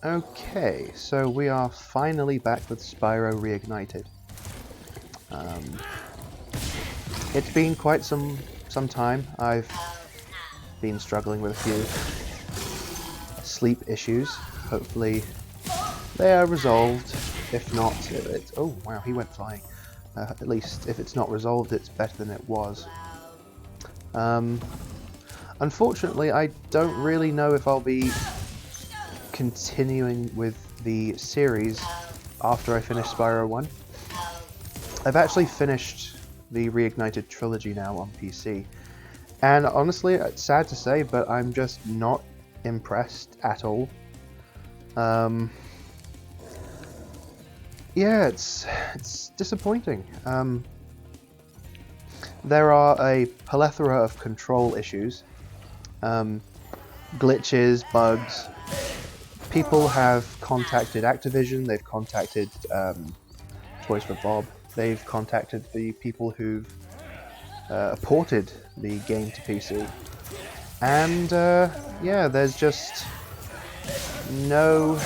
Okay, so we are finally back with Spyro Reignited. It's been quite some time. I've been struggling with a few sleep issues. Hopefully they are resolved. If not, oh wow, he went flying. At least if it's not resolved, it's better than it was. Unfortunately, I don't really know if I'll be continuing with the series after I finish Spyro 1. I've actually finished the Reignited Trilogy now on PC, and honestly, it's sad to say, but I'm just not impressed at all. Yeah, it's disappointing. There are a plethora of control issues, glitches, bugs. People have contacted Activision, they've contacted Toys for Bob, they've contacted the people who've ported the game to PC, and yeah, there's just no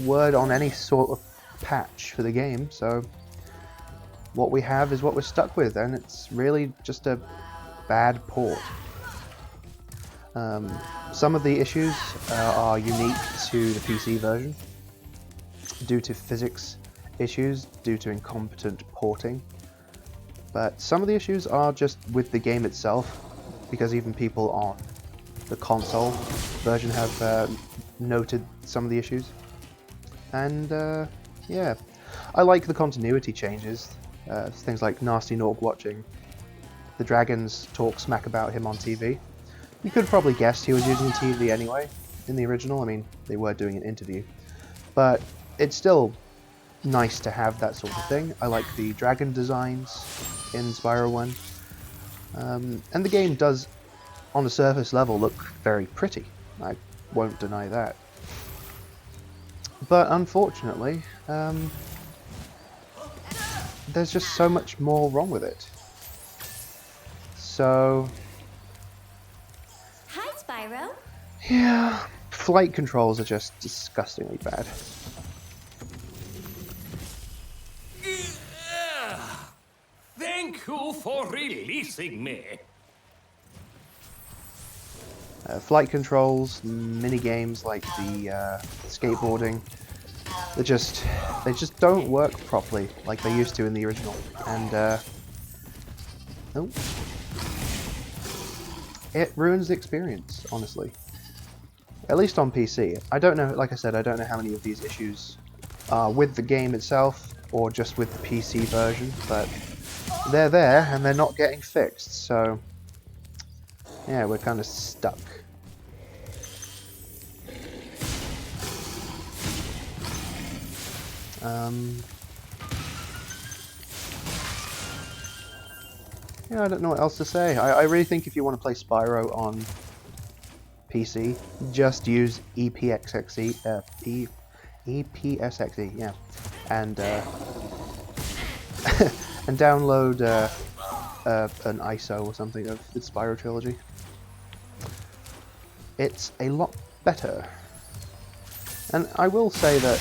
word on any sort of patch for the game, so what we have is what we're stuck with, and it's really just a bad port. Some of the issues are unique to the PC version due to physics issues, due to incompetent porting, but some of the issues are just with the game itself, because even people on the console version have noted some of the issues. And yeah, I like the continuity changes, things like Nasty Norg watching the dragons talk smack about him on TV. You could have probably guessed he was using TV anyway, in the original. I mean, they were doing an interview. But it's still nice to have that sort of thing. I like the dragon designs in Spyro 1. And the game does, on a surface level, look very pretty. I won't deny that. But unfortunately, there's just so much more wrong with it. So Spyro? yeah, flight controls are just disgustingly bad. Thank you for releasing me. Flight controls, mini games like the skateboarding, they just don't work properly like they used to in the original. And oh, it ruins the experience, honestly. At least on PC. I don't know, like I said, I don't know how many of these issues are with the game itself or just with the PC version, but they're there and they're not getting fixed, so yeah, we're kind of stuck. Yeah, I don't know what else to say. I really think if you want to play Spyro on PC, just use EPXXE, EPSXE, yeah, and and download an ISO or something of the Spyro trilogy. It's a lot better. And I will say that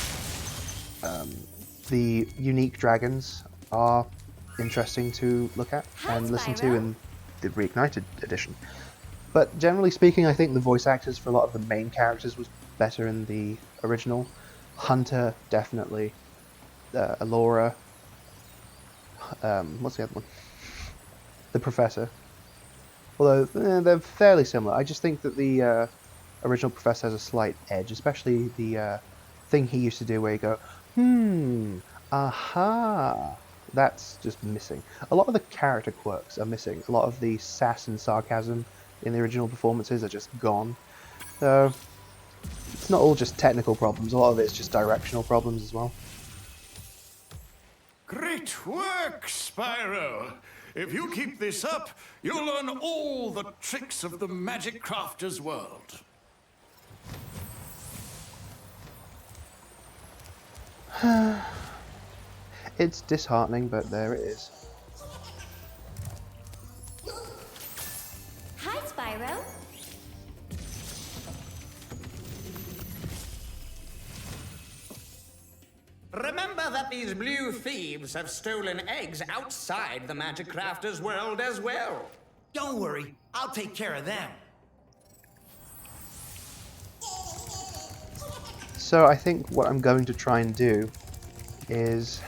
the unique dragons are interesting to look at and listen to in the Reignited edition. But generally speaking, I think the voice actors for a lot of the main characters was better in the original. Hunter, definitely. Alora. What's the other one? The Professor. Although they're fairly similar. I just think that the original Professor has a slight edge, especially the thing he used to do where you go, aha. That's just missing. A lot of the character quirks are missing. A lot of the sass and sarcasm in the original performances are just gone. So it's not all just technical problems. A lot of it's just directional problems as well. Great work, Spyro. If you keep this up, you'll learn all the tricks of the Magic Crafter's world. It's disheartening, but there it is. Hi, Spyro. Remember that these blue thieves have stolen eggs outside the Magic Crafter's world as well. Don't worry, I'll take care of them. So I think what I'm going to try and do is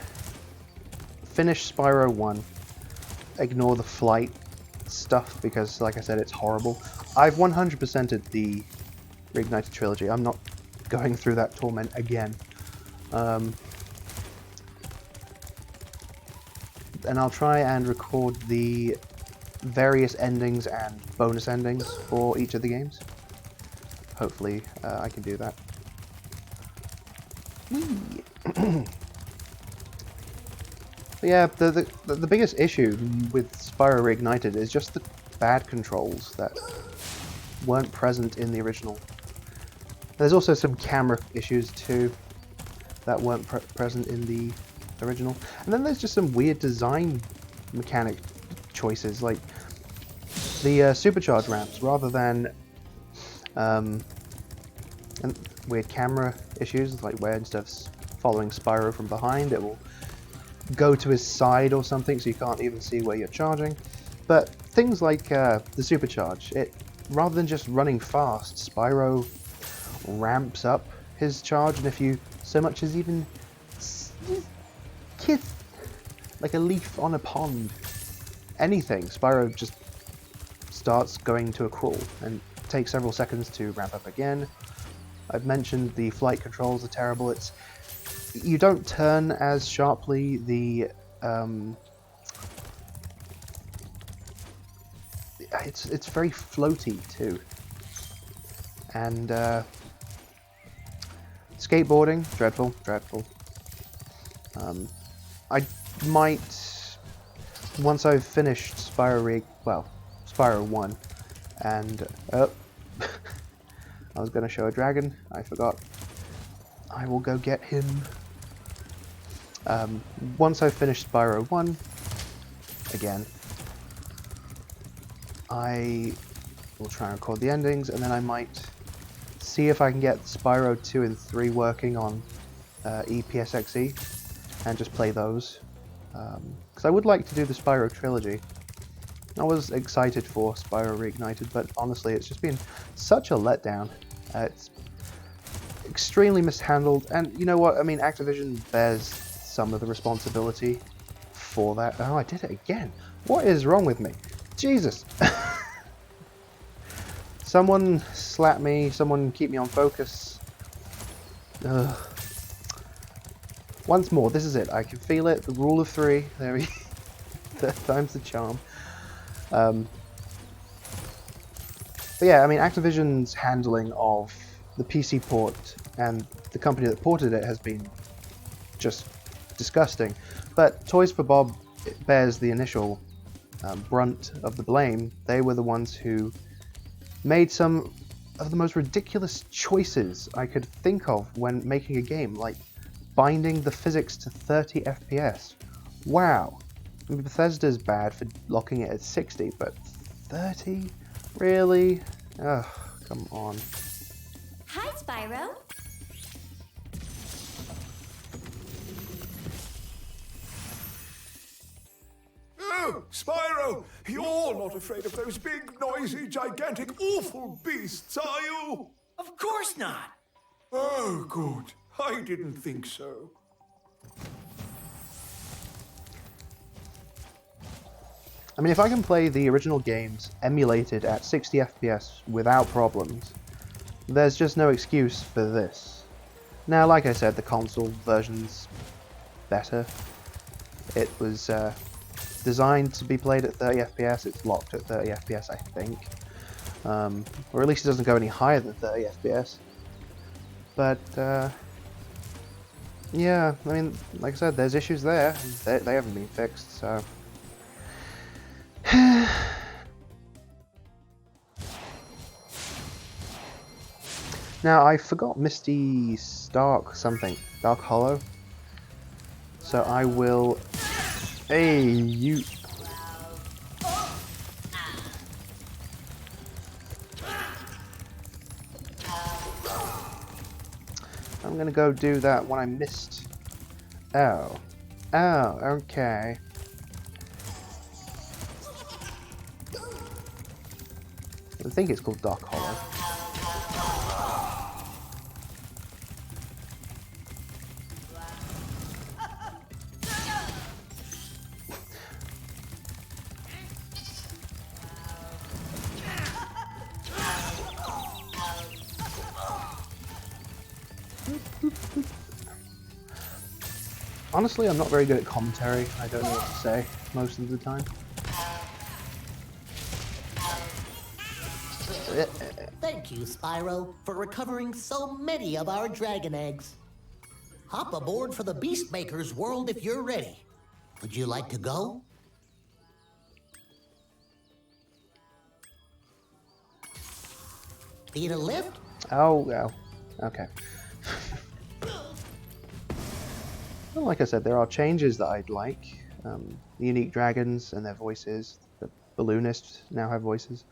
finish Spyro 1, ignore the flight stuff because, like I said, it's horrible. I've 100%ed the Reignited Trilogy. I'm not going through that torment again. And I'll try and record the various endings and bonus endings for each of the games. Hopefully I can do that. Yeah, the biggest issue with Spyro Reignited is just the bad controls that weren't present in the original. There's also some camera issues too that weren't present in the original. And then there's just some weird design mechanic choices, like the supercharge ramps, rather than and weird camera issues, like where instead of following Spyro from behind, it will go to his side or something, so you can't even see where you're charging. But things like the supercharge, it rather than just running fast, Spyro ramps up his charge, and if you so much as even kiss like a leaf on a pond, anything, Spyro just starts going to a crawl and takes several seconds to ramp up again. I've mentioned the flight controls are terrible. You don't turn as sharply. It's very floaty too, and skateboarding, dreadful. I might, once I've finished Spyro 1, and I was going to show a dragon, I forgot. I will go get him. Once I've finished Spyro 1, again, I will try and record the endings, and then I might see if I can get Spyro 2 and 3 working on EPSXE, and just play those. Because I would like to do the Spyro trilogy. I was excited for Spyro Reignited, but honestly it's just been such a letdown. It's extremely mishandled, and you know what, I mean, Activision bears some of the responsibility for that. Oh, I did it again. What is wrong with me? Jesus! Someone slap me, someone keep me on focus. Ugh. Once more, this is it. I can feel it. The rule of 3. There we third time's the charm. But yeah, I mean, Activision's handling of the PC port and the company that ported it has been just disgusting. But Toys for Bob bears the initial brunt of the blame. They were the ones who made some of the most ridiculous choices I could think of when making a game, like binding the physics to 30 FPS. Wow. I mean, Bethesda's bad for locking it at 60, but 30? Really? Ugh, come on. Hi, Spyro. Oh, Spyro! You're not afraid of those big, noisy, gigantic, awful beasts, are you? Of course not. Oh, good. I didn't think so. I mean, if I can play the original games emulated at 60 FPS without problems, there's just no excuse for this. Now, like I said, the console version's better. It was designed to be played at 30 FPS, it's locked at 30 FPS, I think. Or at least it doesn't go any higher than 30 FPS. But, yeah, I mean, like I said, there's issues there. They haven't been fixed, so... Now, I forgot Misty Dark something. Dark Hollow. So I will... Hey, you... I'm gonna go do that when I missed Oh. Oh, okay. I think it's called Dark Hollow. Honestly, I'm not very good at commentary. I don't know what to say most of the time. Thank you, Spyro, for recovering so many of our dragon eggs. Hop aboard for the Beastmaker's world if you're ready. Would you like to go? Need a lift? Oh, well, okay. Well, like I said, there are changes that I'd like. The unique dragons and their voices. The balloonists now have voices.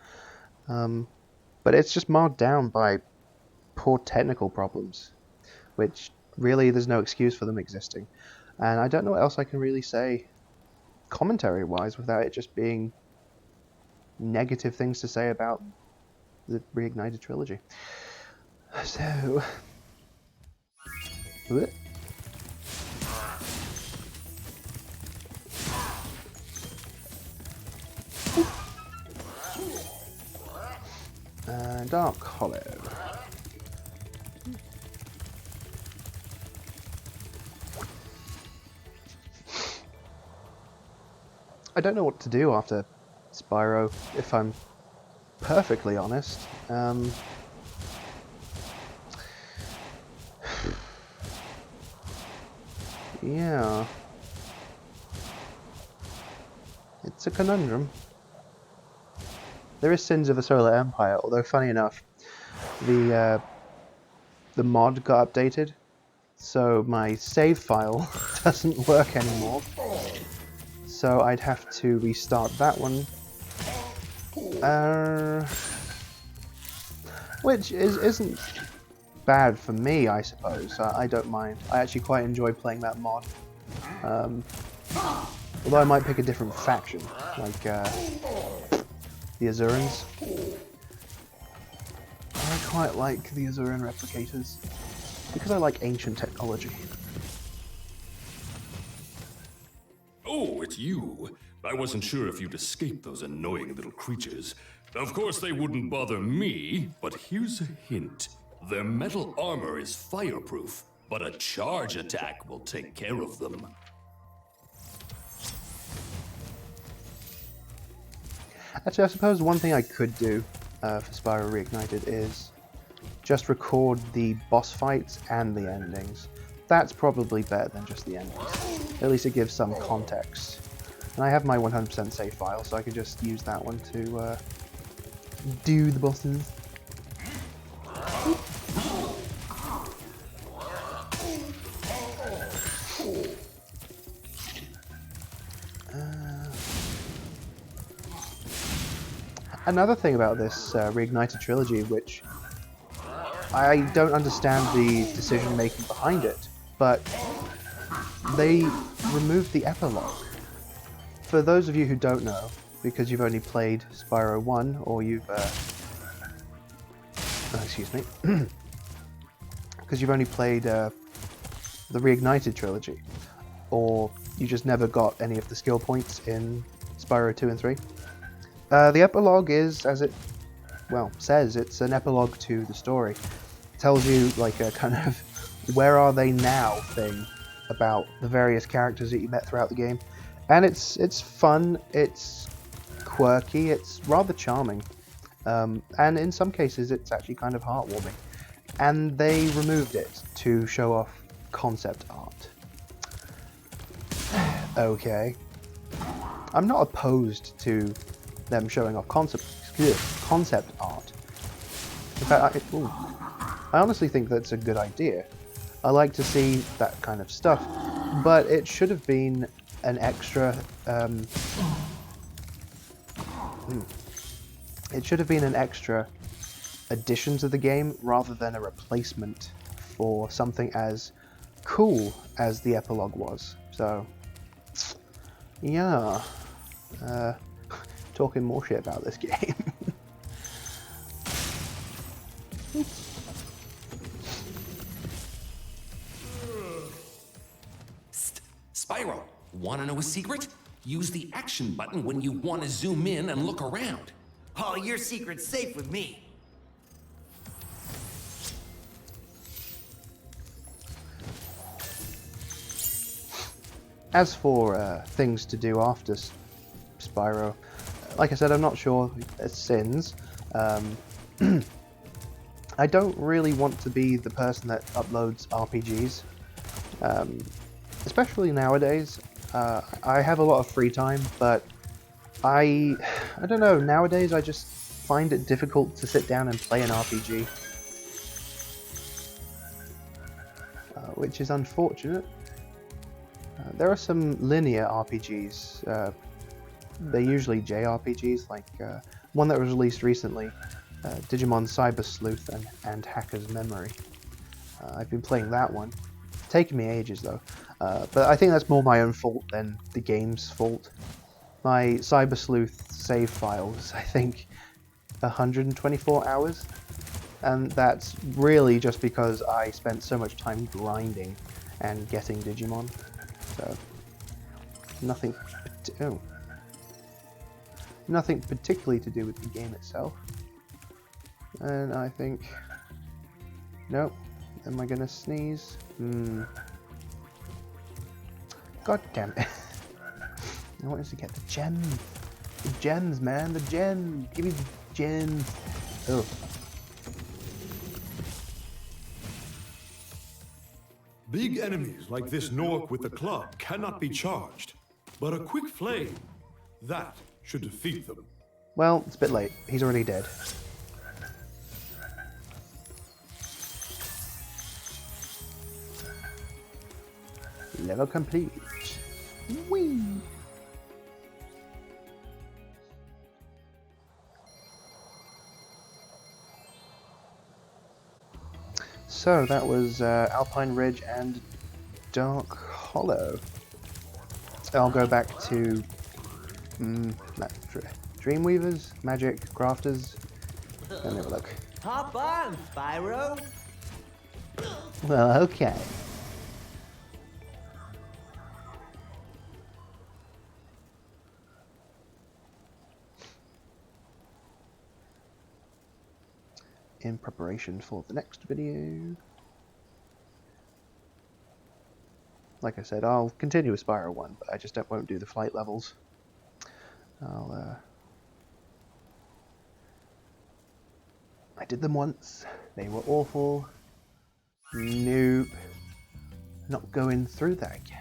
But it's just marred down by poor technical problems, which really there's no excuse for them existing. And I don't know what else I can really say commentary-wise without it just being negative things to say about the Reignited Trilogy. So... Blech. Dark Hollow. I don't know what to do after Spyro, if I'm perfectly honest. Yeah. It's a conundrum. There is Sins of the Solar Empire, although funny enough, the mod got updated, so my save file doesn't work anymore. So I'd have to restart that one. Which isn't bad for me, I suppose. I don't mind. I actually quite enjoy playing that mod. Although I might pick a different faction, like the Azurans. I quite like the Azuran replicators, because I like ancient technology. Oh, it's you. I wasn't sure if you'd escaped those annoying little creatures. Of course they wouldn't bother me, but here's a hint. Their metal armor is fireproof, but a charge attack will take care of them. Actually, I suppose one thing I could do for Spyro Reignited is just record the boss fights and the endings. That's probably better than just the endings. At least it gives some context. And I have my 100% save file, so I can just use that one to do the bosses. Another thing about this Reignited Trilogy, which I don't understand the decision making behind it, but they removed the epilogue. For those of you who don't know, because you've only played Spyro 1, or you've excuse me, because you've only played the Reignited Trilogy, or you just never got any of the skill points in Spyro 2 and 3. The epilogue is, as it, well, says, it's an epilogue to the story. It tells you, like, a kind of where are they now thing about the various characters that you met throughout the game. And it's fun, it's quirky, it's rather charming. And in some cases it's actually kind of heartwarming. And they removed it to show off concept art. Okay. I'm not opposed to them showing off concept art. In fact, I honestly think that's a good idea. I like to see that kind of stuff, but it should have been an extra. It should have been an extra addition to the game rather than a replacement for something as cool as the epilogue was. So, yeah, talking more shit about this game. Spyro, wanna know a secret? Use the action button when you want to zoom in and look around. Oh, your secret's safe with me. As for things to do after Spyro, like I said, I'm not sure it's sins. I don't really want to be the person that uploads RPGs, especially nowadays. I have a lot of free time, but I don't know, nowadays I just find it difficult to sit down and play an RPG, which is unfortunate. There are some linear RPGs, they're usually JRPGs, like one that was released recently, Digimon Cyber Sleuth and Hacker's Memory. I've been playing that one. It's taken me ages though, but I think that's more my own fault than the game's fault. My Cyber Sleuth save files, I think, 124 hours, and that's really just because I spent so much time grinding and getting Digimon. So, nothing particularly to do with the game itself. And I think, nope, am I gonna sneeze? God damn it. I wanted to get the gems. The gems, man, the gems. Give me the gems. Oh. Big enemies like this Nork with the club cannot be charged, but a quick flame, that should defeat them. Well, it's a bit late. He's already dead. Level complete. Whee! So that was Alpine Ridge and Dark Hollow. I'll go back to Dreamweavers, Magic Crafters. Let me have a look. Hop on, Spyro. Well, okay. In preparation for the next video. Like I said, I'll continue with Spyro 1, but I just won't do the flight levels. I did them once. They were awful. Nope. Not going through that again.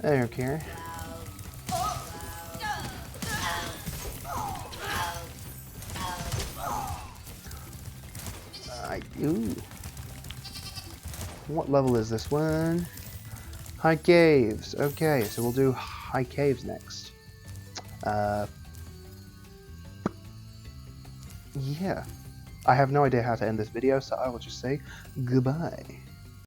Okay. Ooh. What level is this one? High Caves. Okay, so we'll do High Caves next. Yeah. I have no idea how to end this video, so I will just say goodbye.